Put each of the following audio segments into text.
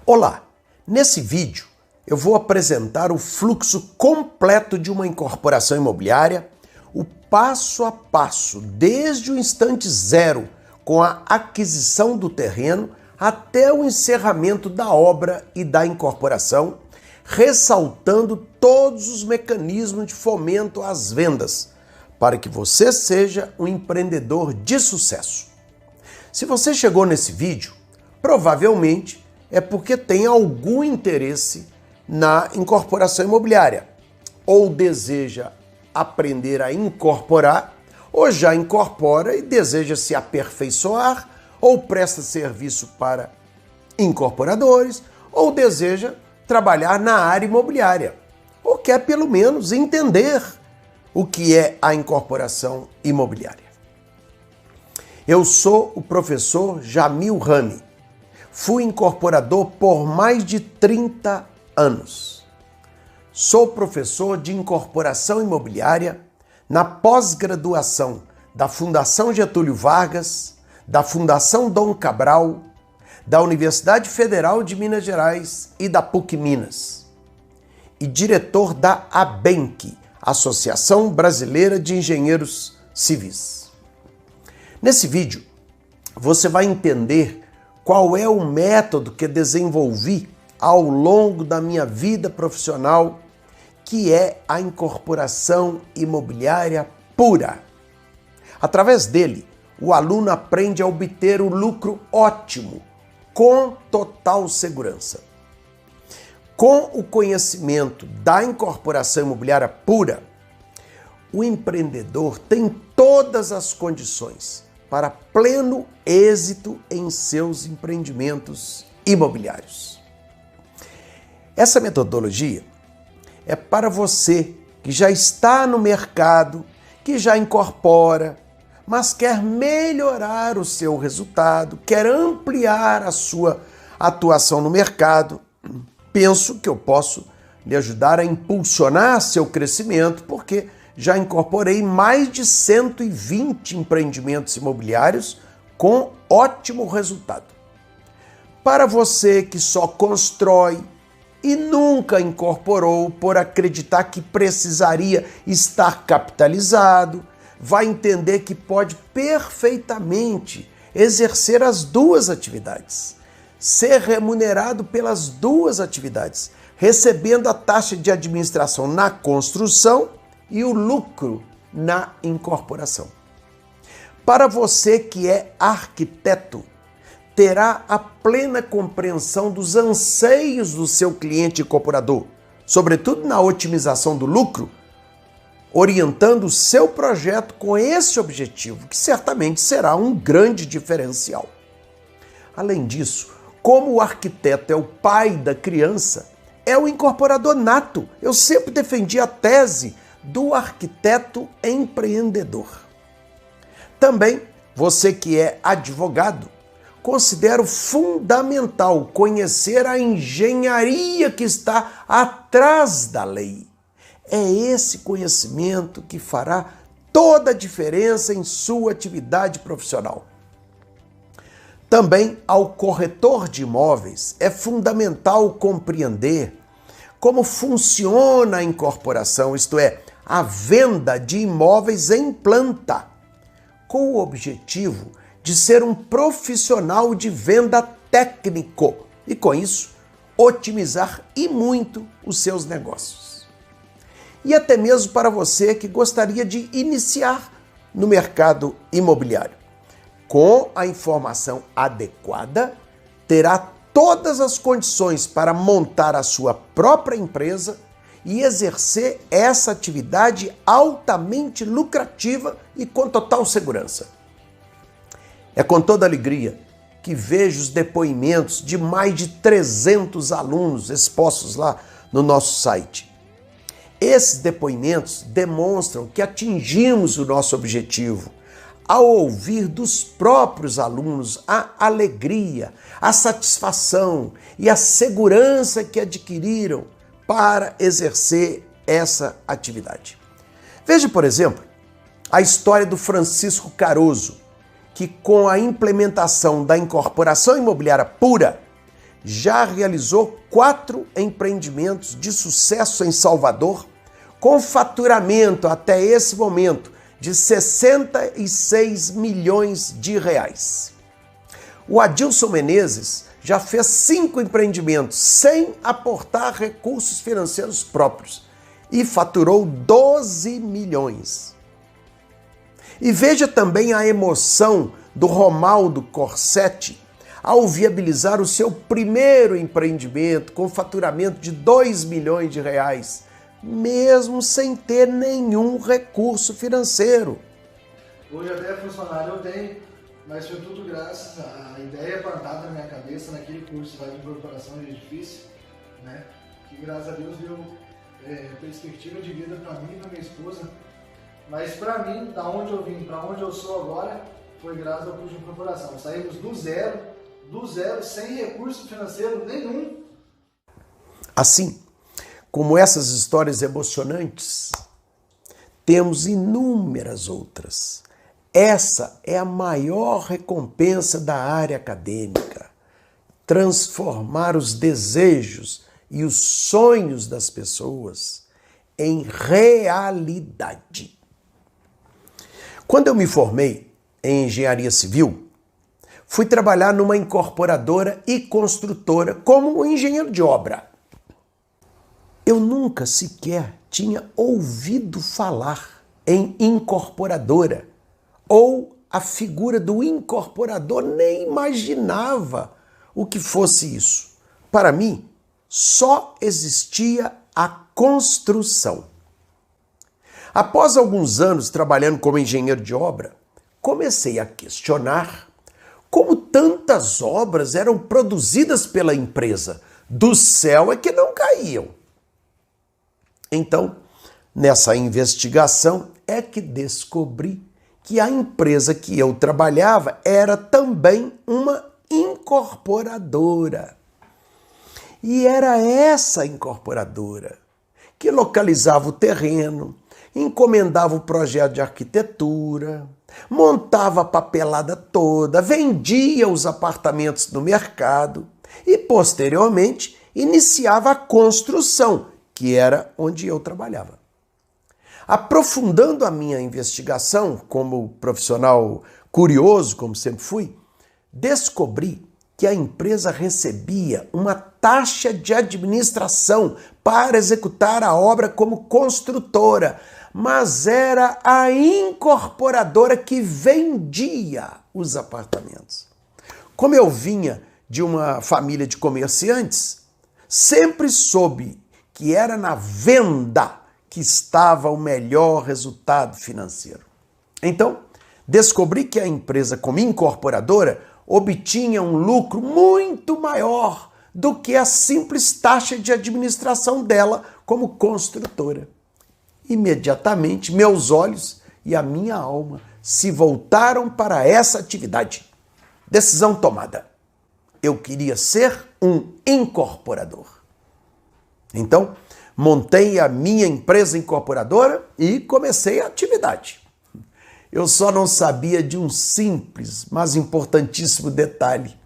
Olá! Nesse vídeo eu vou apresentar o fluxo completo de uma incorporação imobiliária, o passo a passo, desde o instante zero, com a aquisição do terreno, até o encerramento da obra e da incorporação, ressaltando todos os mecanismos de fomento às vendas, para que você seja um empreendedor de sucesso. Se você chegou nesse vídeo, provavelmente é porque tem algum interesse na incorporação imobiliária, ou deseja aprender a incorporar, ou já incorpora e deseja se aperfeiçoar, ou presta serviço para incorporadores, ou deseja trabalhar na área imobiliária, ou quer pelo menos entender o que é a incorporação imobiliária. Eu sou o professor Jamil Rami. Fui incorporador por mais de 30 anos. Sou professor de incorporação imobiliária na pós-graduação da Fundação Getúlio Vargas, da Fundação Dom Cabral, da Universidade Federal de Minas Gerais e da PUC Minas. E diretor da ABENC, Associação Brasileira de Engenheiros Civis. Nesse vídeo, você vai entender qual é o método que desenvolvi ao longo da minha vida profissional, que é a incorporação imobiliária pura. Através dele, o aluno aprende a obter o lucro ótimo, com total segurança. Com o conhecimento da incorporação imobiliária pura, o empreendedor tem todas as condições para pleno êxito em seus empreendimentos imobiliários. Essa metodologia é para você que já está no mercado, que já incorpora, mas quer melhorar o seu resultado, quer ampliar a sua atuação no mercado. Penso que eu posso lhe ajudar a impulsionar seu crescimento, porque já incorporei mais de 120 empreendimentos imobiliários com ótimo resultado. Para você que só constrói e nunca incorporou por acreditar que precisaria estar capitalizado, vai entender que pode perfeitamente exercer as duas atividades, ser remunerado pelas duas atividades, recebendo a taxa de administração na construção e o lucro na incorporação. Para você que é arquiteto, terá a plena compreensão dos anseios do seu cliente incorporador, sobretudo na otimização do lucro, orientando o seu projeto com esse objetivo, que certamente será um grande diferencial. Além disso, como o arquiteto é o pai da criança, é o incorporador nato. Eu sempre defendi a tese do arquiteto empreendedor. Também, você que é advogado, considero fundamental conhecer a engenharia que está atrás da lei. É esse conhecimento que fará toda a diferença em sua atividade profissional. Também, ao corretor de imóveis, é fundamental compreender como funciona a incorporação, isto é, a venda de imóveis em planta, com o objetivo de ser um profissional de venda técnico e, com isso, otimizar e muito os seus negócios. E até mesmo para você que gostaria de iniciar no mercado imobiliário. Com a informação adequada, terá todas as condições para montar a sua própria empresa e exercer essa atividade altamente lucrativa e com total segurança. É com toda alegria que vejo os depoimentos de mais de 300 alunos expostos lá no nosso site. Esses depoimentos demonstram que atingimos o nosso objetivo ao ouvir dos próprios alunos a alegria, a satisfação e a segurança que adquiriram para exercer essa atividade. Veja, por exemplo, a história do Francisco Caroso, que com a implementação da incorporação imobiliária pura, já realizou 4 empreendimentos de sucesso em Salvador, com faturamento até esse momento de 66 milhões de reais. O Adilson Menezes já fez 5 empreendimentos sem aportar recursos financeiros próprios e faturou 12 milhões. E veja também a emoção do Romaldo Corsetti ao viabilizar o seu primeiro empreendimento com faturamento de 2 milhões de reais, mesmo sem ter nenhum recurso financeiro. Hoje até funcionário eu tenho, mas foi tudo graças à ideia plantada na minha cabeça naquele curso lá de incorporação de edifício, né? Que graças a Deus deu perspectiva de vida para mim e para minha esposa. Mas para mim, da onde eu vim, para onde eu sou agora, foi graças ao curso de incorporação. Saímos do zero, sem recurso financeiro nenhum. Assim como essas histórias emocionantes, temos inúmeras outras. Essa é a maior recompensa da área acadêmica. Transformar os desejos e os sonhos das pessoas em realidade. Quando eu me formei em engenharia civil, fui trabalhar numa incorporadora e construtora como engenheiro de obra. Eu nunca sequer tinha ouvido falar em incorporadora, ou a figura do incorporador, nem imaginava o que fosse isso. Para mim, só existia a construção. Após alguns anos trabalhando como engenheiro de obra, comecei a questionar como tantas obras eram produzidas pela empresa. Do céu é que não caíam. Então, nessa investigação é que descobri que a empresa que eu trabalhava era também uma incorporadora. E era essa incorporadora que localizava o terreno, encomendava o projeto de arquitetura, montava a papelada toda, vendia os apartamentos no mercado e, posteriormente, iniciava a construção, que era onde eu trabalhava. Aprofundando a minha investigação como profissional curioso, como sempre fui, descobri que a empresa recebia uma taxa de administração para executar a obra como construtora, mas era a incorporadora que vendia os apartamentos. Como eu vinha de uma família de comerciantes, sempre soube que era na venda que estava o melhor resultado financeiro. Então, descobri que a empresa, como incorporadora, obtinha um lucro muito maior do que a simples taxa de administração dela como construtora. Imediatamente, meus olhos e a minha alma se voltaram para essa atividade. Decisão tomada. Eu queria ser um incorporador. Então, montei a minha empresa incorporadora e comecei a atividade. Eu só não sabia de um simples, mas importantíssimo detalhe.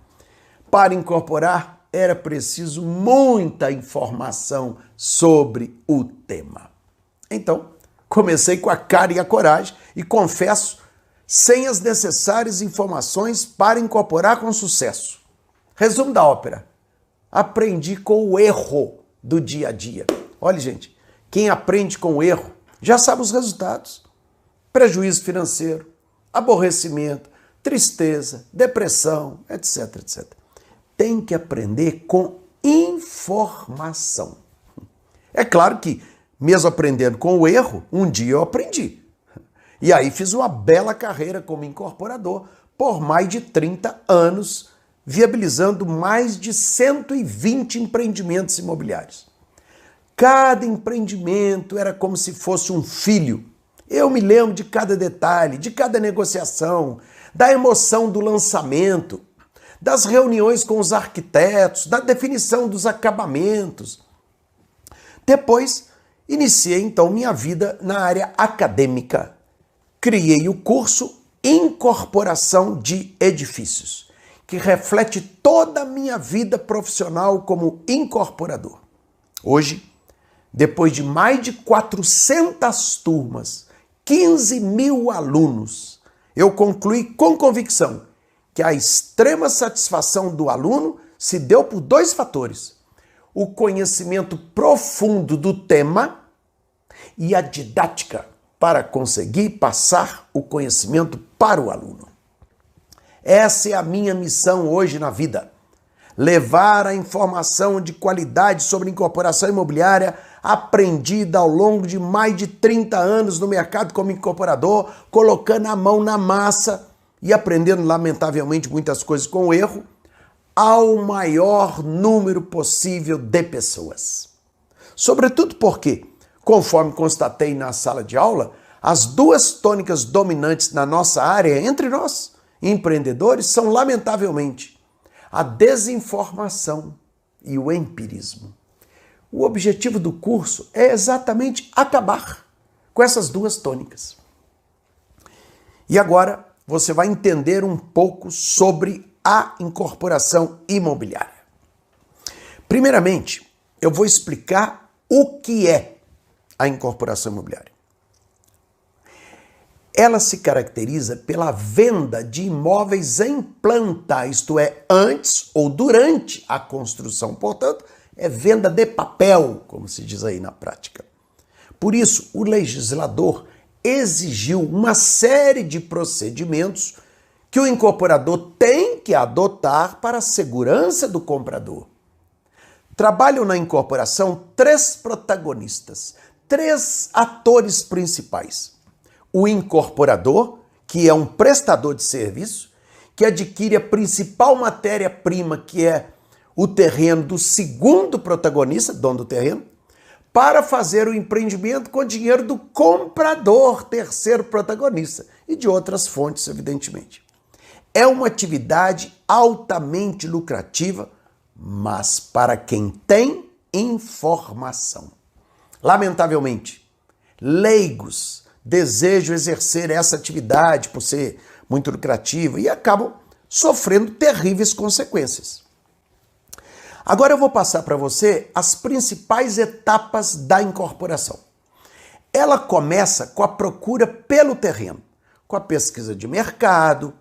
Para incorporar, era preciso muita informação sobre o tema. Então, comecei com a cara e a coragem e, confesso, sem as necessárias informações para incorporar com sucesso. Resumo da ópera. Aprendi com o erro do dia a dia. Olha, gente, quem aprende com o erro já sabe os resultados. Prejuízo financeiro, aborrecimento, tristeza, depressão, etc, etc. Tem que aprender com informação. É claro que, mesmo aprendendo com o erro, um dia eu aprendi. E aí fiz uma bela carreira como incorporador por mais de 30 anos, viabilizando mais de 120 empreendimentos imobiliários. Cada empreendimento era como se fosse um filho. Eu me lembro de cada detalhe, de cada negociação, da emoção do lançamento, das reuniões com os arquitetos, da definição dos acabamentos. Depois, iniciei então minha vida na área acadêmica. Criei o curso Incorporação de Edifícios, que reflete toda a minha vida profissional como incorporador. Hoje, depois de mais de 400 turmas, 15 mil alunos, eu concluí com convicção que a extrema satisfação do aluno se deu por dois fatores: o conhecimento profundo do tema e a didática para conseguir passar o conhecimento para o aluno. Essa é a minha missão hoje na vida: levar a informação de qualidade sobre incorporação imobiliária aprendida ao longo de mais de 30 anos no mercado como incorporador, colocando a mão na massa e aprendendo, lamentavelmente, muitas coisas com erro, ao maior número possível de pessoas. Sobretudo porque, conforme constatei na sala de aula, as duas tônicas dominantes na nossa área, entre nós, empreendedores, são, lamentavelmente, a desinformação e o empirismo. O objetivo do curso é exatamente acabar com essas duas tônicas. E agora você vai entender um pouco sobre a incorporação imobiliária. Primeiramente, eu vou explicar o que é a incorporação imobiliária. Ela se caracteriza pela venda de imóveis em planta, isto é, antes ou durante a construção. Portanto, é venda de papel, como se diz aí na prática. Por isso, o legislador exigiu uma série de procedimentos que o incorporador tem que adotar para a segurança do comprador. Trabalham na incorporação três protagonistas, três atores principais: o incorporador, que é um prestador de serviço, que adquire a principal matéria-prima, que é o terreno do segundo protagonista, dono do terreno, para fazer o empreendimento com dinheiro do comprador, terceiro protagonista, e de outras fontes, evidentemente. É uma atividade altamente lucrativa, mas para quem tem informação. Lamentavelmente, leigos desejam exercer essa atividade por ser muito lucrativa e acabam sofrendo terríveis consequências. Agora eu vou passar para você as principais etapas da incorporação. Ela começa com a procura pelo terreno, com a pesquisa de mercado,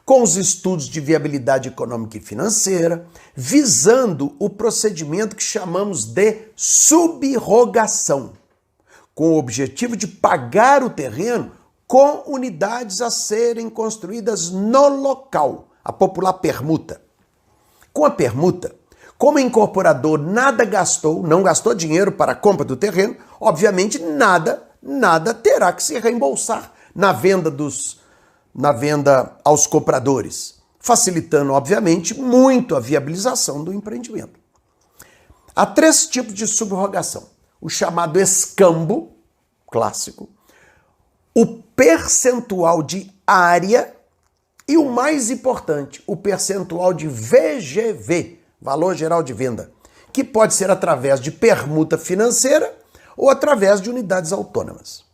com os estudos de viabilidade econômica e financeira, visando o procedimento que chamamos de subrogação, com o objetivo de pagar o terreno com unidades a serem construídas no local, a popular permuta. Com a permuta, como o incorporador nada gastou, não gastou dinheiro para a compra do terreno, obviamente nada terá que se reembolsar na venda aos compradores, facilitando, obviamente, muito a viabilização do empreendimento. Há três tipos de subrogação: o chamado escambo, clássico, o percentual de área e o mais importante, o percentual de VGV, valor geral de venda, que pode ser através de permuta financeira ou através de unidades autônomas.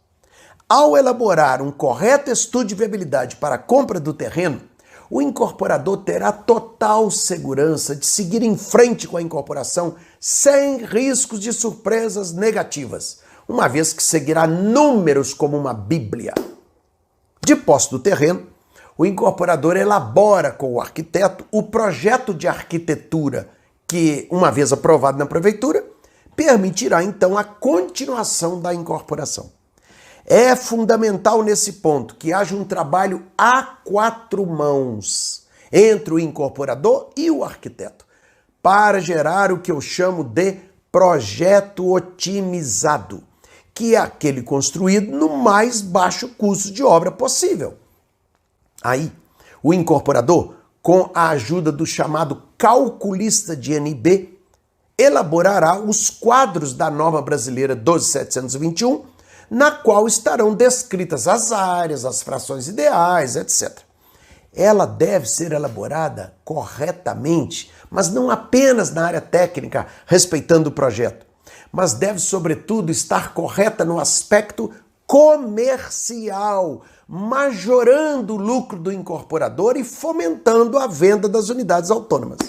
Ao elaborar um correto estudo de viabilidade para a compra do terreno, o incorporador terá total segurança de seguir em frente com a incorporação sem riscos de surpresas negativas, uma vez que seguirá números como uma bíblia. De posse do terreno, o incorporador elabora com o arquiteto o projeto de arquitetura que, uma vez aprovado na prefeitura, permitirá então a continuação da incorporação. É fundamental nesse ponto que haja um trabalho a quatro mãos entre o incorporador e o arquiteto para gerar o que eu chamo de projeto otimizado, que é aquele construído no mais baixo custo de obra possível. Aí, o incorporador, com a ajuda do chamado calculista de NB, elaborará os quadros da norma brasileira 12.721, na qual estarão descritas as áreas, as frações ideais, etc. Ela deve ser elaborada corretamente, mas não apenas na área técnica, respeitando o projeto, mas deve, sobretudo, estar correta no aspecto comercial, majorando o lucro do incorporador e fomentando a venda das unidades autônomas.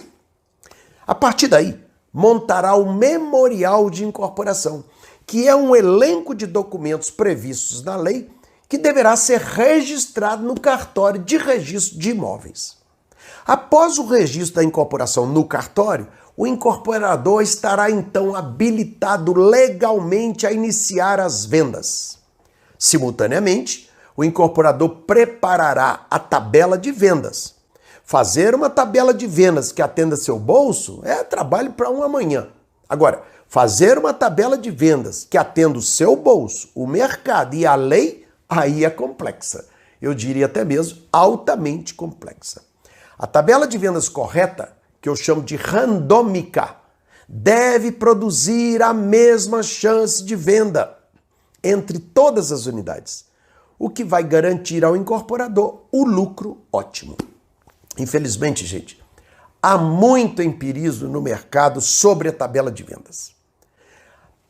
A partir daí, montará o memorial de incorporação, que é um elenco de documentos previstos na lei que deverá ser registrado no cartório de registro de imóveis. Após o registro da incorporação no cartório, o incorporador estará então habilitado legalmente a iniciar as vendas. Simultaneamente, o incorporador preparará a tabela de vendas. Fazer uma tabela de vendas que atenda seu bolso é trabalho para um amanhã. Agora, fazer uma tabela de vendas que atenda o seu bolso, o mercado e a lei, aí é complexa. Eu diria até mesmo altamente complexa. A tabela de vendas correta, que eu chamo de randômica, deve produzir a mesma chance de venda entre todas as unidades, o que vai garantir ao incorporador o lucro ótimo. Infelizmente, gente, há muito empirismo no mercado sobre a tabela de vendas.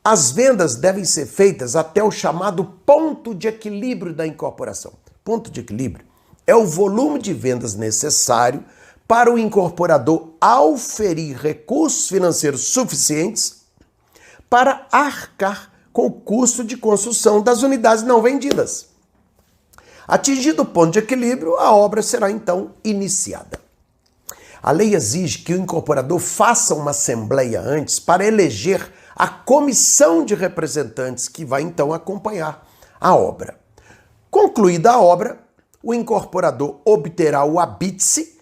As vendas devem ser feitas até o chamado ponto de equilíbrio da incorporação. Ponto de equilíbrio é o volume de vendas necessário para o incorporador auferir recursos financeiros suficientes para arcar com o custo de construção das unidades não vendidas. Atingido o ponto de equilíbrio, a obra será então iniciada. A lei exige que o incorporador faça uma assembleia antes para eleger a comissão de representantes que vai então acompanhar a obra. Concluída a obra, o incorporador obterá o habite-se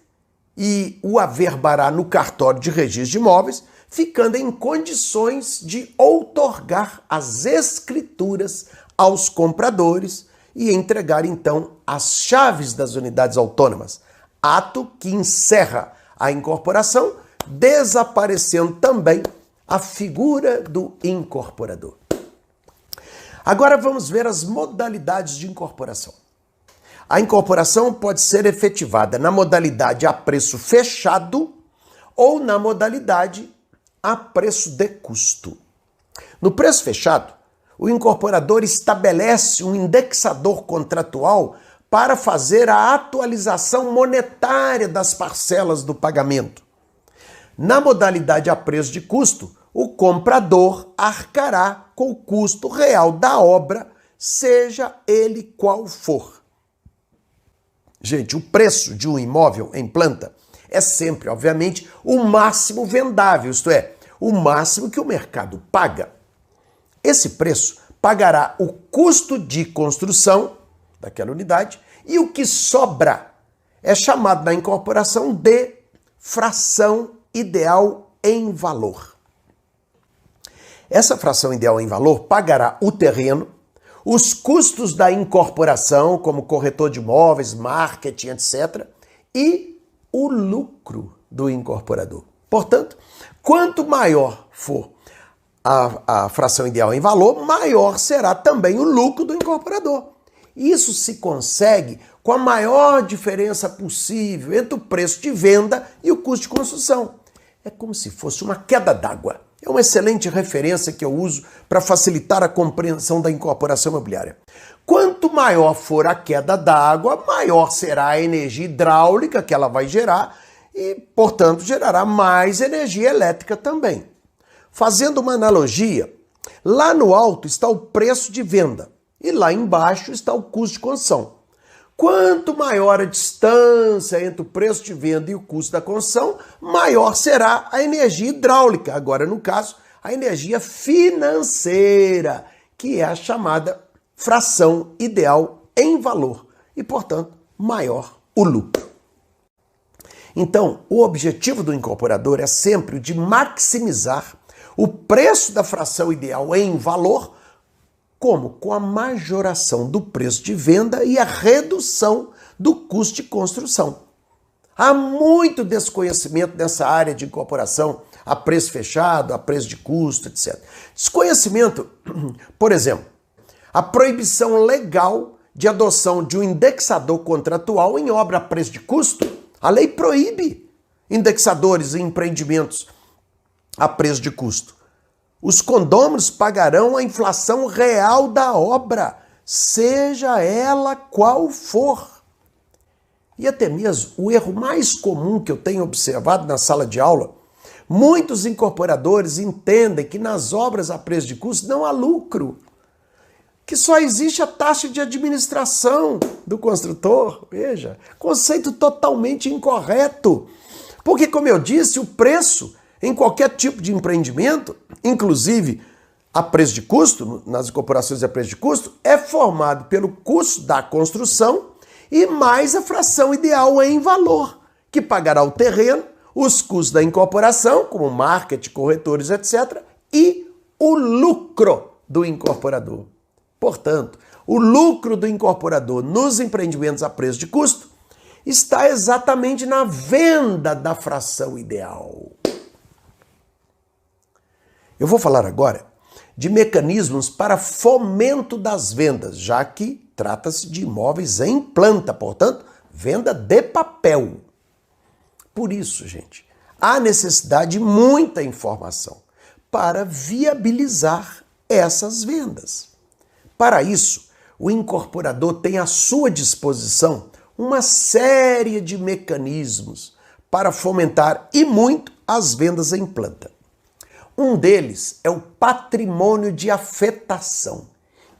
e o averbará no cartório de registro de imóveis, ficando em condições de outorgar as escrituras aos compradores e entregar então as chaves das unidades autônomas, ato que encerra a incorporação, desaparecendo também a figura do incorporador. Agora vamos ver as modalidades de incorporação. A incorporação pode ser efetivada na modalidade a preço fechado ou na modalidade a preço de custo. No preço fechado, o incorporador estabelece um indexador contratual para fazer a atualização monetária das parcelas do pagamento. Na modalidade a preço de custo, o comprador arcará com o custo real da obra, seja ele qual for. Gente, o preço de um imóvel em planta é sempre, obviamente, o máximo vendável, isto é, o máximo que o mercado paga. Esse preço pagará o custo de construção daquela unidade e o que sobra é chamado na incorporação de fração ideal em valor. Essa fração ideal em valor pagará o terreno, os custos da incorporação, como corretor de imóveis, marketing, etc., e o lucro do incorporador. Portanto, quanto maior for a fração ideal em valor, maior será também o lucro do incorporador. Isso se consegue com a maior diferença possível entre o preço de venda e o custo de construção. É como se fosse uma queda d'água. É uma excelente referência que eu uso para facilitar a compreensão da incorporação imobiliária. Quanto maior for a queda d'água, maior será a energia hidráulica que ela vai gerar e, portanto, gerará mais energia elétrica também. Fazendo uma analogia, lá no alto está o preço de venda e lá embaixo está o custo de construção. Quanto maior a distância entre o preço de venda e o custo da construção, maior será a energia hidráulica. Agora, no caso, a energia financeira, que é a chamada fração ideal em valor e, portanto, maior o lucro. Então, o objetivo do incorporador é sempre o de maximizar o preço da fração ideal em valor, como com a majoração do preço de venda e a redução do custo de construção. Há muito desconhecimento nessa área de incorporação, a preço fechado, a preço de custo, etc. Desconhecimento, por exemplo, a proibição legal de adoção de um indexador contratual em obra a preço de custo. A lei proíbe indexadores em empreendimentos a preço de custo. Os condôminos pagarão a inflação real da obra, seja ela qual for. E até mesmo o erro mais comum que eu tenho observado na sala de aula, muitos incorporadores entendem que nas obras a preço de custo não há lucro, que só existe a taxa de administração do construtor. Veja, conceito totalmente incorreto. Porque, como eu disse, o preço em qualquer tipo de empreendimento, inclusive a preço de custo, nas incorporações a preço de custo, é formado pelo custo da construção e mais a fração ideal em valor, que pagará o terreno, os custos da incorporação, como marketing, corretores, etc., e o lucro do incorporador. Portanto, o lucro do incorporador nos empreendimentos a preço de custo está exatamente na venda da fração ideal. Eu vou falar agora de mecanismos para fomento das vendas, já que trata-se de imóveis em planta, portanto, venda de papel. Por isso, gente, há necessidade de muita informação para viabilizar essas vendas. Para isso, o incorporador tem à sua disposição uma série de mecanismos para fomentar e muito as vendas em planta. Um deles é o patrimônio de afetação,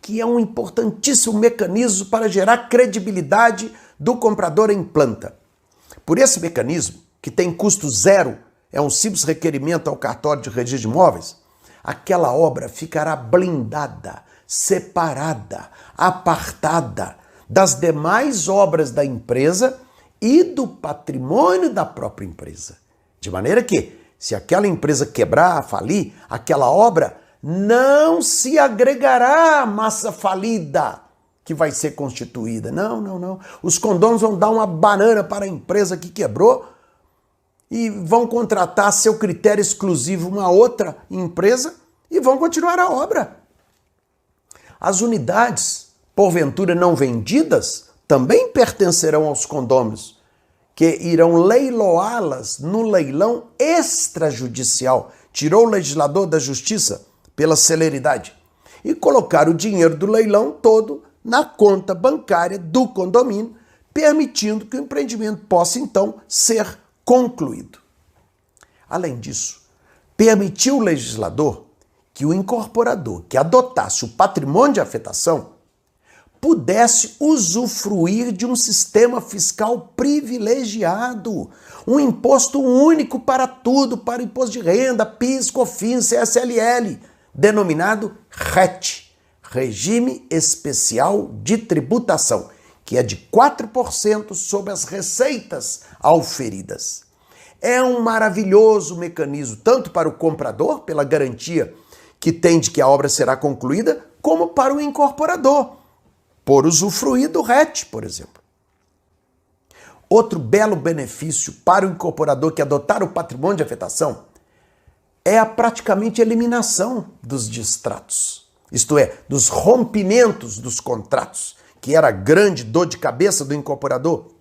que é um importantíssimo mecanismo para gerar credibilidade do comprador em planta. Por esse mecanismo, que tem custo zero, é um simples requerimento ao cartório de registro de imóveis, aquela obra ficará blindada, separada, apartada das demais obras da empresa e do patrimônio da própria empresa. De maneira que, se aquela empresa quebrar, falir, aquela obra não se agregará à massa falida que vai ser constituída. Não. Os condôminos vão dar uma banana para a empresa que quebrou e vão contratar a seu critério exclusivo uma outra empresa e vão continuar a obra. As unidades, porventura não vendidas, também pertencerão aos condôminos, que irão leiloá-las no leilão extrajudicial. Tirou o legislador da justiça pela celeridade e colocar o dinheiro do leilão todo na conta bancária do condomínio, permitindo que o empreendimento possa, então, ser concluído. Além disso, permitiu o legislador que o incorporador que adotasse o patrimônio de afetação pudesse usufruir de um sistema fiscal privilegiado, um imposto único para tudo, para imposto de renda, PIS, COFINS, CSLL, denominado RET, Regime Especial de Tributação, que é de 4% sobre as receitas auferidas. É um maravilhoso mecanismo, tanto para o comprador, pela garantia que tem de que a obra será concluída, como para o incorporador, por usufruir do RET, por exemplo. Outro belo benefício para o incorporador que adotar o patrimônio de afetação é a praticamente eliminação dos distratos, isto é, dos rompimentos dos contratos, que era a grande dor de cabeça do incorporador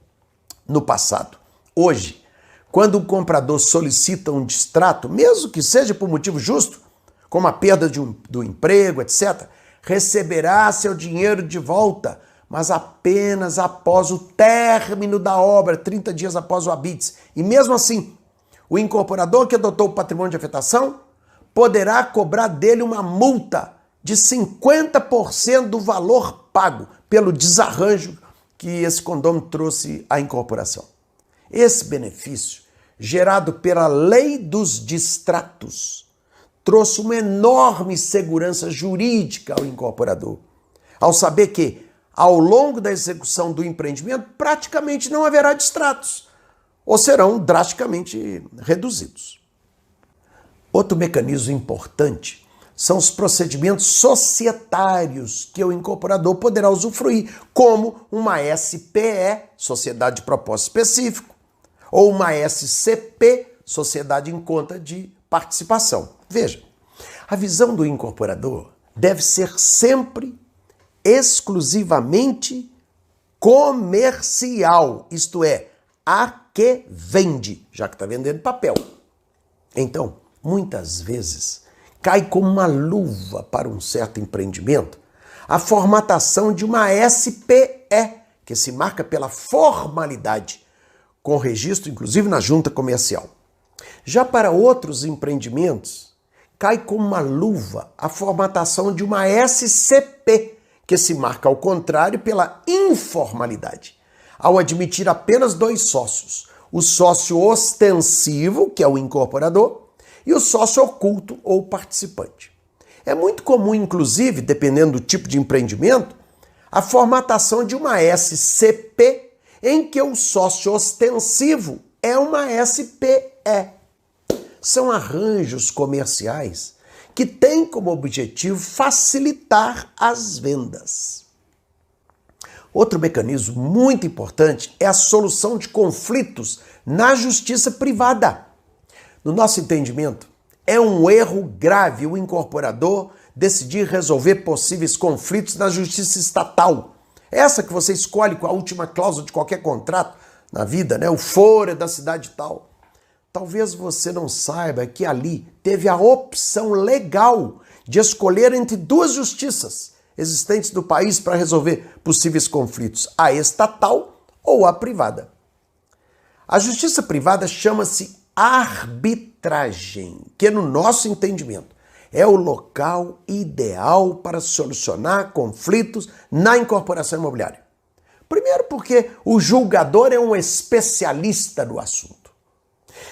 no passado. Hoje, quando o comprador solicita um distrato, mesmo que seja por motivo justo, como a perda do emprego, etc., receberá seu dinheiro de volta, mas apenas após o término da obra, 30 dias após o habite. E mesmo assim, o incorporador que adotou o patrimônio de afetação poderá cobrar dele uma multa de 50% do valor pago pelo desarranjo que esse condômino trouxe à incorporação. Esse benefício, gerado pela lei dos distratos, trouxe uma enorme segurança jurídica ao incorporador, ao saber que, ao longo da execução do empreendimento, praticamente não haverá distratos, ou serão drasticamente reduzidos. Outro mecanismo importante são os procedimentos societários que o incorporador poderá usufruir, como uma SPE, Sociedade de Propósito Específico, ou uma SCP, Sociedade em Conta de Participação. Veja, a visão do incorporador deve ser sempre exclusivamente comercial, isto é, a que vende, já que está vendendo papel. Então, muitas vezes, cai como uma luva para um certo empreendimento a formatação de uma SPE, que se marca pela formalidade, com registro inclusive na junta comercial. Já para outros empreendimentos, cai como uma luva a formatação de uma SCP, que se marca ao contrário pela informalidade, ao admitir apenas 2 sócios, o sócio ostensivo, que é o incorporador, e o sócio oculto ou participante. É muito comum, inclusive, dependendo do tipo de empreendimento, a formatação de uma SCP em que o sócio ostensivo é uma SPE. São arranjos comerciais que têm como objetivo facilitar as vendas. Outro mecanismo muito importante é a solução de conflitos na justiça privada. No nosso entendimento, é um erro grave o incorporador decidir resolver possíveis conflitos na justiça estatal. Essa que você escolhe com a última cláusula de qualquer contrato na vida, né? O foro é da cidade tal. Talvez você não saiba que ali teve a opção legal de escolher entre 2 justiças existentes no país para resolver possíveis conflitos, a estatal ou a privada. A justiça privada chama-se arbitragem, que no nosso entendimento é o local ideal para solucionar conflitos na incorporação imobiliária. Primeiro porque o julgador é um especialista no assunto.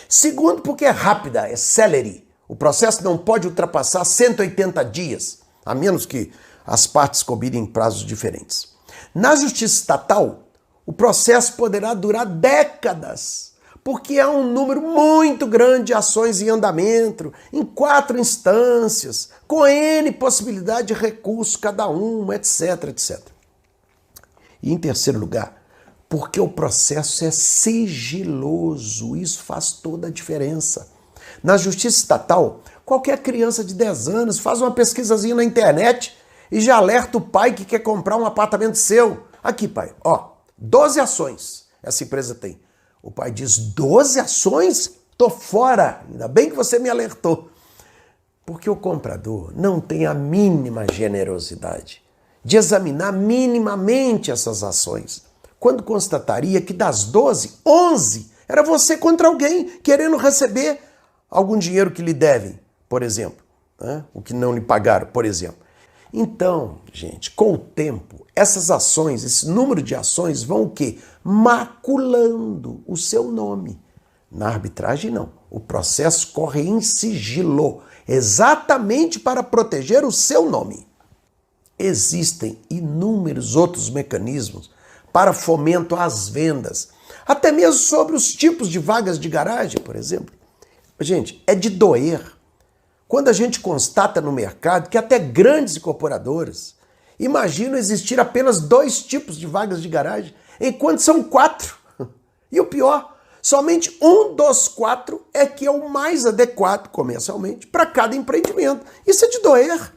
Segundo porque é rápida, é célere. O processo não pode ultrapassar 180 dias, a menos que as partes combinem prazos diferentes. Na justiça estatal, o processo poderá durar décadas, porque há um número muito grande de ações em andamento, em 4 instâncias, com N possibilidade de recurso cada uma, etc, etc. E em terceiro lugar, porque o processo é sigiloso, isso faz toda a diferença. Na justiça estatal, qualquer criança de 10 anos faz uma pesquisazinha na internet e já alerta o pai que quer comprar um apartamento seu. Aqui, pai, ó, 12 ações essa empresa tem. O pai diz, 12 ações? Tô fora, ainda bem que você me alertou. Porque o comprador não tem a mínima generosidade de examinar minimamente essas ações, quando constataria que das 12, 11 era você contra alguém querendo receber algum dinheiro que lhe devem, por exemplo, né? O que não lhe pagaram, por exemplo. Então, gente, com o tempo, essas ações, esse número de ações vão o quê? Maculando o seu nome. Na arbitragem, não. O processo corre em sigilo, exatamente para proteger o seu nome. Existem inúmeros outros mecanismos para fomento às vendas, até mesmo sobre os tipos de vagas de garagem, por exemplo. Gente, é de doer quando a gente constata no mercado que até grandes incorporadoras imaginam existir apenas 2 tipos de vagas de garagem, enquanto são 4. E o pior, somente um dos 4 é que é o mais adequado comercialmente para cada empreendimento. Isso é de doer.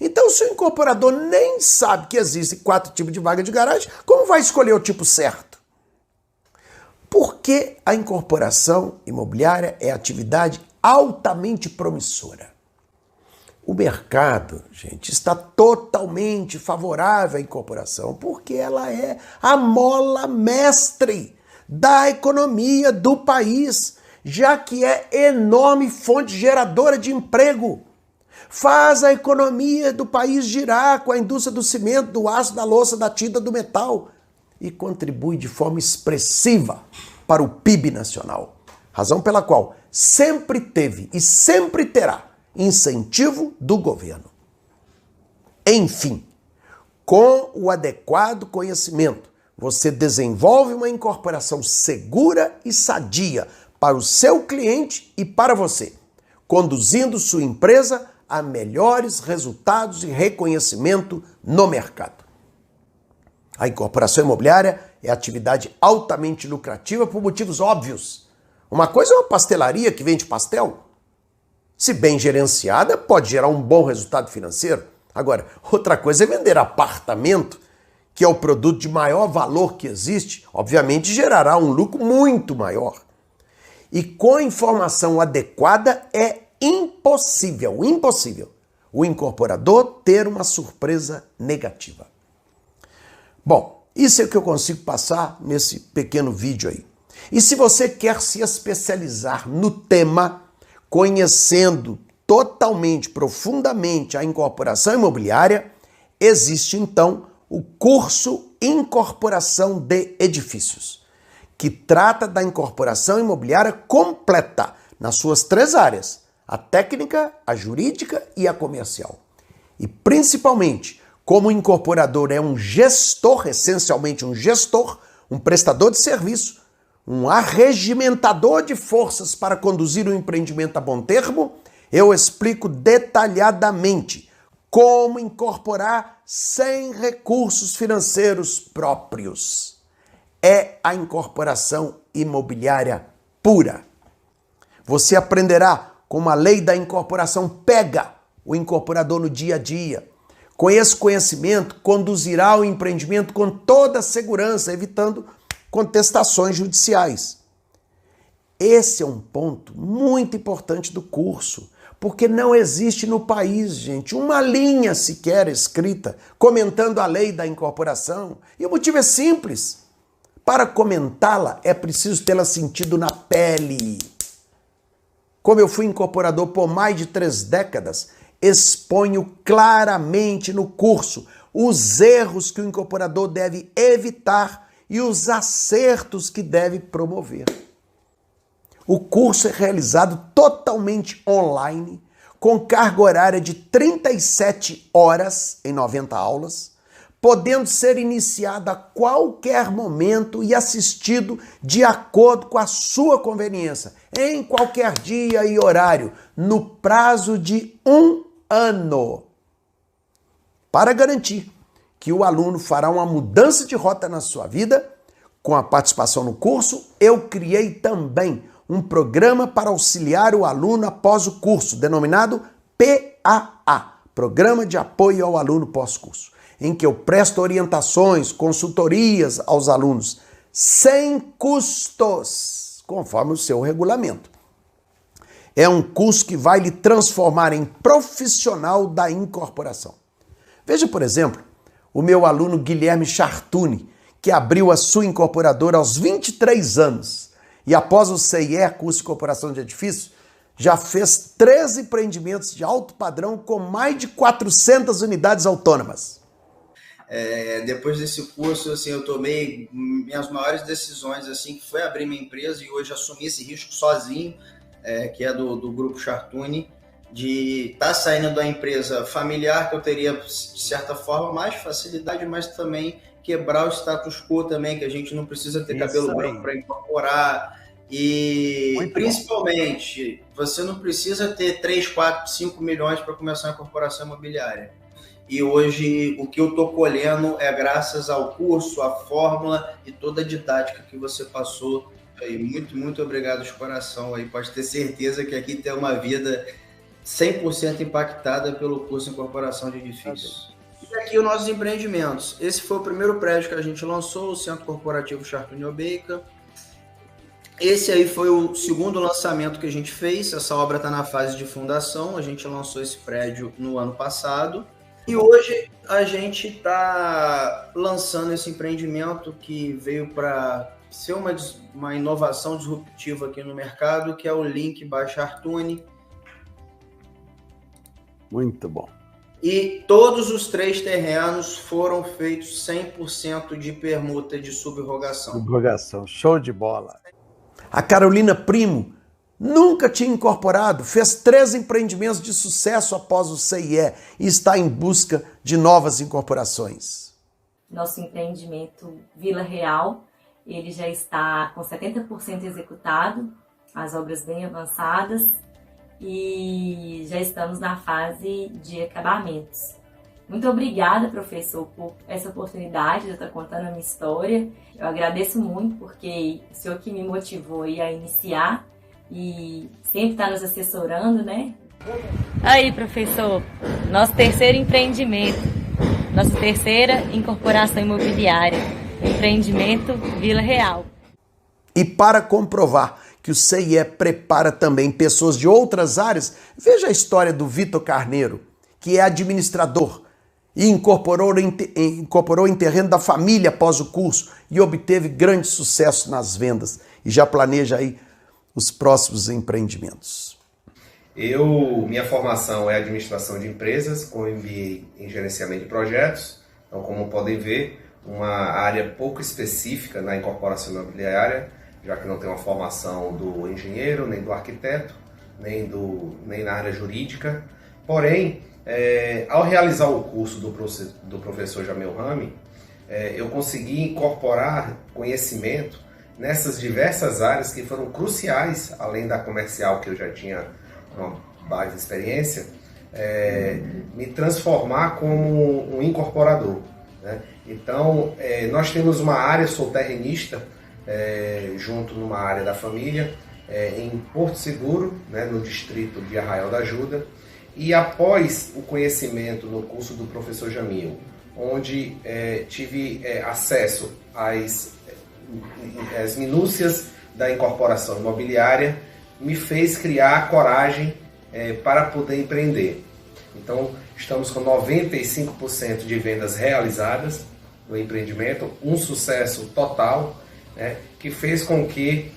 Então, se o incorporador nem sabe que existem 4 tipos de vaga de garagem, como vai escolher o tipo certo? Porque a incorporação imobiliária é atividade altamente promissora. O mercado, gente, está totalmente favorável à incorporação, porque ela é a mola mestre da economia do país, já que é enorme fonte geradora de emprego. Faz a economia do país girar com a indústria do cimento, do aço, da louça, da tinta, do metal e contribui de forma expressiva para o PIB nacional. Razão pela qual sempre teve e sempre terá incentivo do governo. Enfim, com o adequado conhecimento, você desenvolve uma incorporação segura e sadia para o seu cliente e para você, conduzindo sua empresa a melhores resultados e reconhecimento no mercado. A incorporação imobiliária é atividade altamente lucrativa por motivos óbvios. Uma coisa é uma pastelaria que vende pastel. Se bem gerenciada, pode gerar um bom resultado financeiro. Agora, outra coisa é vender apartamento, que é o produto de maior valor que existe, obviamente gerará um lucro muito maior. E com a informação adequada é impossível o incorporador ter uma surpresa negativa. Bom, isso é o que eu consigo passar nesse pequeno vídeo aí. E se você quer se especializar no tema, conhecendo totalmente, profundamente a incorporação imobiliária, existe então o curso Incorporação de Edifícios, que trata da incorporação imobiliária completa nas suas 3 áreas: a técnica, a jurídica e a comercial. E principalmente, como o incorporador é um gestor, essencialmente um gestor, um prestador de serviço, um arregimentador de forças para conduzir o empreendimento a bom termo, eu explico detalhadamente como incorporar sem recursos financeiros próprios. É a incorporação imobiliária pura. Você aprenderá como a lei da incorporação pega o incorporador no dia a dia. Com esse conhecimento, conduzirá o empreendimento com toda a segurança, evitando contestações judiciais. Esse é um ponto muito importante do curso, porque não existe no país, gente, uma linha sequer escrita comentando a lei da incorporação. E o motivo é simples. Para comentá-la, é preciso tê-la sentido na pele. Como eu fui incorporador por mais de 3 décadas, exponho claramente no curso os erros que o incorporador deve evitar e os acertos que deve promover. O curso é realizado totalmente online, com carga horária de 37 horas em 90 aulas, podendo ser iniciado a qualquer momento e assistido de acordo com a sua conveniência, em qualquer dia e horário, no prazo de 1 ano. Para garantir que o aluno fará uma mudança de rota na sua vida, com a participação no curso, eu criei também um programa para auxiliar o aluno após o curso, denominado PAA, Programa de Apoio ao Aluno Pós-Curso, em que eu presto orientações, consultorias aos alunos, sem custos, conforme o seu regulamento. É um curso que vai lhe transformar em profissional da incorporação. Veja, por exemplo, o meu aluno Guilherme Chartuni, que abriu a sua incorporadora aos 23 anos e após o CIE, curso de incorporação de edifícios, já fez 13 empreendimentos de alto padrão com mais de 400 unidades autônomas. Depois desse curso, assim, eu tomei minhas maiores decisões, assim, que foi abrir minha empresa e hoje assumir esse risco sozinho, que é do Grupo Chartuni, de estar saindo da empresa familiar, que eu teria, de certa forma, mais facilidade, mas também quebrar o status quo também, que a gente não precisa ter cabelo branco para incorporar. E muito principalmente, você não precisa ter 3, 4, 5 milhões para começar a incorporação imobiliária. E hoje o que eu estou colhendo é graças ao curso, à fórmula e toda a didática que você passou. Aí, muito, muito obrigado de coração. Aí, pode ter certeza que aqui tem uma vida 100% impactada pelo curso de incorporação de edifícios. E aqui os nossos empreendimentos. Esse foi o primeiro prédio que a gente lançou, o Centro Corporativo Chartuni Obeika. Esse aí foi o segundo lançamento que a gente fez. Essa obra está na fase de fundação. A gente lançou esse prédio no ano passado. E hoje a gente está lançando esse empreendimento que veio para ser uma inovação disruptiva aqui no mercado, que é o Link by Chartuni. Muito bom. E todos os 3 terrenos foram feitos 100% de permuta de subrogação. Subrogação, show de bola. A Carolina Primo nunca tinha incorporado, fez 3 empreendimentos de sucesso após o CIE e está em busca de novas incorporações. Nosso empreendimento Vila Real, ele já está com 70% executado, as obras bem avançadas e já estamos na fase de acabamentos. Muito obrigada, professor, por essa oportunidade de estar contando a minha história. Eu agradeço muito porque o senhor que me motivou a iniciar e sempre está nos assessorando, né? Aí, professor, nosso terceiro empreendimento, nossa terceira incorporação imobiliária, o empreendimento Vila Real. E para comprovar que o CIE prepara também pessoas de outras áreas, veja a história do Vitor Carneiro, que é administrador, e incorporou em terreno da família após o curso e obteve grande sucesso nas vendas e já planeja aí os próximos empreendimentos. Minha formação é administração de empresas, com MBA em gerenciamento de projetos. Então, como podem ver, uma área pouco específica na incorporação imobiliária, já que não tem uma formação do engenheiro, nem do arquiteto, nem na área jurídica. Porém, ao realizar o curso do professor Jamil Rami, eu consegui incorporar conhecimento nessas diversas áreas que foram cruciais, além da comercial, que eu já tinha uma base de experiência, me transformar como um incorporador, né? Então, nós temos uma área, sou terrenista, junto numa área da família, em Porto Seguro, né, no distrito de Arraial da Ajuda, e após o conhecimento no curso do professor Jamil, onde tive acesso às minúcias da incorporação imobiliária, me fez criar coragem para poder empreender. Então, estamos com 95% de vendas realizadas no empreendimento, um sucesso total, né, que fez com que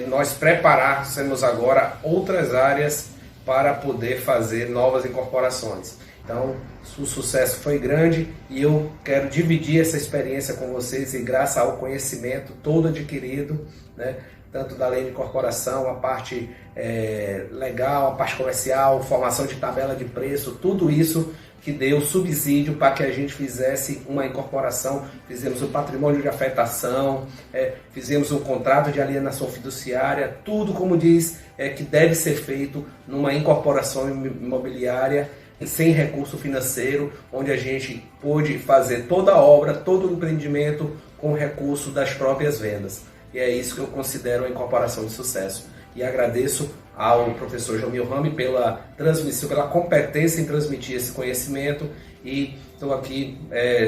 nós preparássemos agora outras áreas para poder fazer novas incorporações. Então, o sucesso foi grande e eu quero dividir essa experiência com vocês, e graças ao conhecimento todo adquirido, né, tanto da lei de incorporação, a parte legal, a parte comercial, formação de tabela de preço, tudo isso que deu subsídio para que a gente fizesse uma incorporação, fizemos um patrimônio de afetação, fizemos um contrato de alienação fiduciária, tudo como diz que deve ser feito numa incorporação imobiliária sem recurso financeiro, onde a gente pôde fazer toda a obra, todo o empreendimento com recurso das próprias vendas. E é isso que eu considero uma incorporação de sucesso. E agradeço ao professor Jamil Rami pela transmissão, pela competência em transmitir esse conhecimento, e estou aqui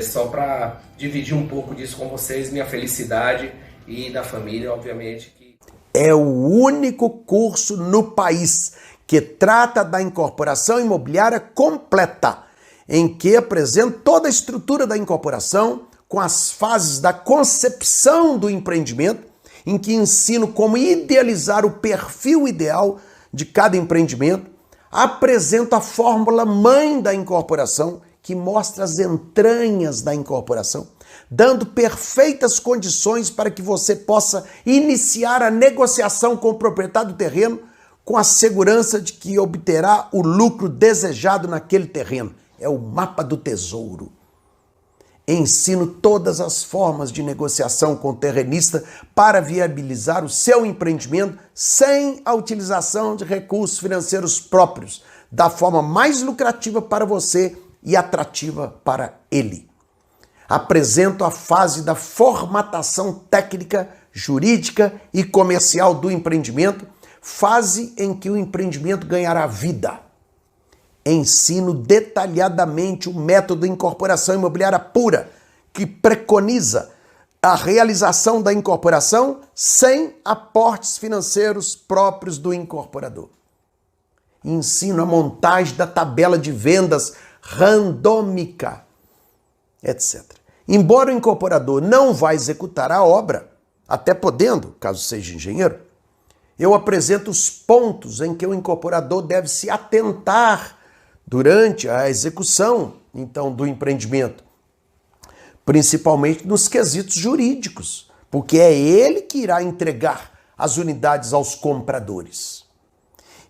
só para dividir um pouco disso com vocês, minha felicidade e da família, obviamente. É o único curso no país que trata da incorporação imobiliária completa, em que apresenta toda a estrutura da incorporação, com as fases da concepção do empreendimento, em que ensino como idealizar o perfil ideal de cada empreendimento, apresento a fórmula mãe da incorporação, que mostra as entranhas da incorporação, dando perfeitas condições para que você possa iniciar a negociação com o proprietário do terreno, com a segurança de que obterá o lucro desejado naquele terreno. É o mapa do tesouro. Ensino todas as formas de negociação com o terrenista para viabilizar o seu empreendimento sem a utilização de recursos financeiros próprios, da forma mais lucrativa para você e atrativa para ele. Apresento a fase da formatação técnica, jurídica e comercial do empreendimento, fase em que o empreendimento ganhará vida. Ensino detalhadamente o método de incorporação imobiliária pura, que preconiza a realização da incorporação sem aportes financeiros próprios do incorporador. Ensino a montagem da tabela de vendas randômica, etc. Embora o incorporador não vá executar a obra, até podendo, caso seja engenheiro, eu apresento os pontos em que o incorporador deve se atentar durante a execução, então, do empreendimento, principalmente nos quesitos jurídicos, porque é ele que irá entregar as unidades aos compradores.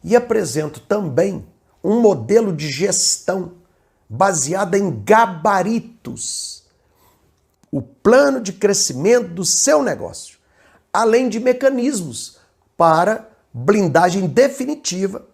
E apresento também um modelo de gestão baseado em gabaritos, o plano de crescimento do seu negócio, além de mecanismos para blindagem definitiva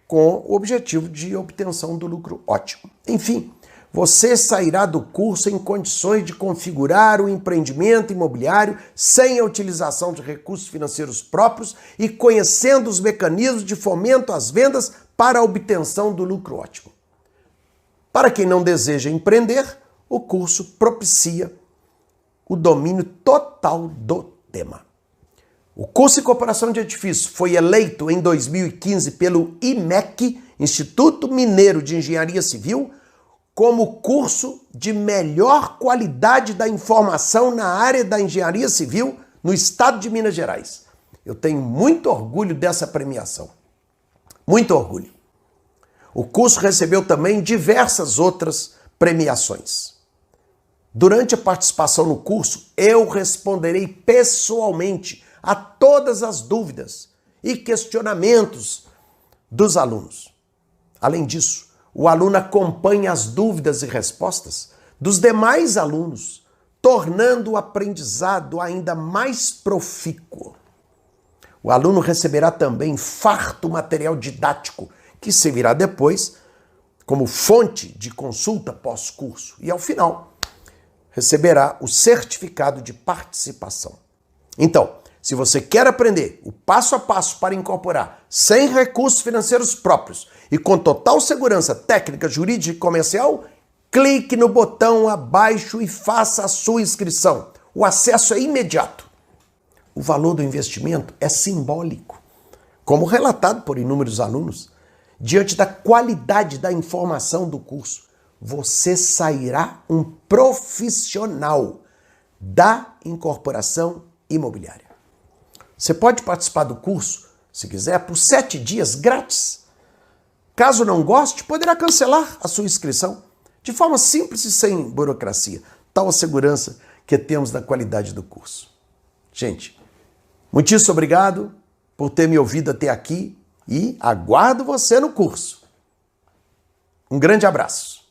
com o objetivo de obtenção do lucro ótimo. Enfim, você sairá do curso em condições de configurar o empreendimento imobiliário sem a utilização de recursos financeiros próprios e conhecendo os mecanismos de fomento às vendas para a obtenção do lucro ótimo. Para quem não deseja empreender, o curso propicia o domínio total do tema. O curso de incorporação de edifícios foi eleito em 2015 pelo IMEC, Instituto Mineiro de Engenharia Civil, como curso de melhor qualidade da informação na área da engenharia civil no estado de Minas Gerais. Eu tenho muito orgulho dessa premiação. Muito orgulho. O curso recebeu também diversas outras premiações. Durante a participação no curso, eu responderei pessoalmente a todas as dúvidas e questionamentos dos alunos. Além disso, o aluno acompanha as dúvidas e respostas dos demais alunos, tornando o aprendizado ainda mais profícuo. O aluno receberá também farto material didático, que servirá depois como fonte de consulta pós-curso. E ao final, receberá o certificado de participação. Então, se você quer aprender o passo a passo para incorporar sem recursos financeiros próprios e com total segurança técnica, jurídica e comercial, clique no botão abaixo e faça a sua inscrição. O acesso é imediato. O valor do investimento é simbólico, como relatado por inúmeros alunos. Diante da qualidade da informação do curso, você sairá um profissional da incorporação imobiliária. Você pode participar do curso, se quiser, por 7 dias grátis. Caso não goste, poderá cancelar a sua inscrição de forma simples e sem burocracia. Tal a segurança que temos da qualidade do curso. Gente, muitíssimo obrigado por ter me ouvido até aqui e aguardo você no curso. Um grande abraço.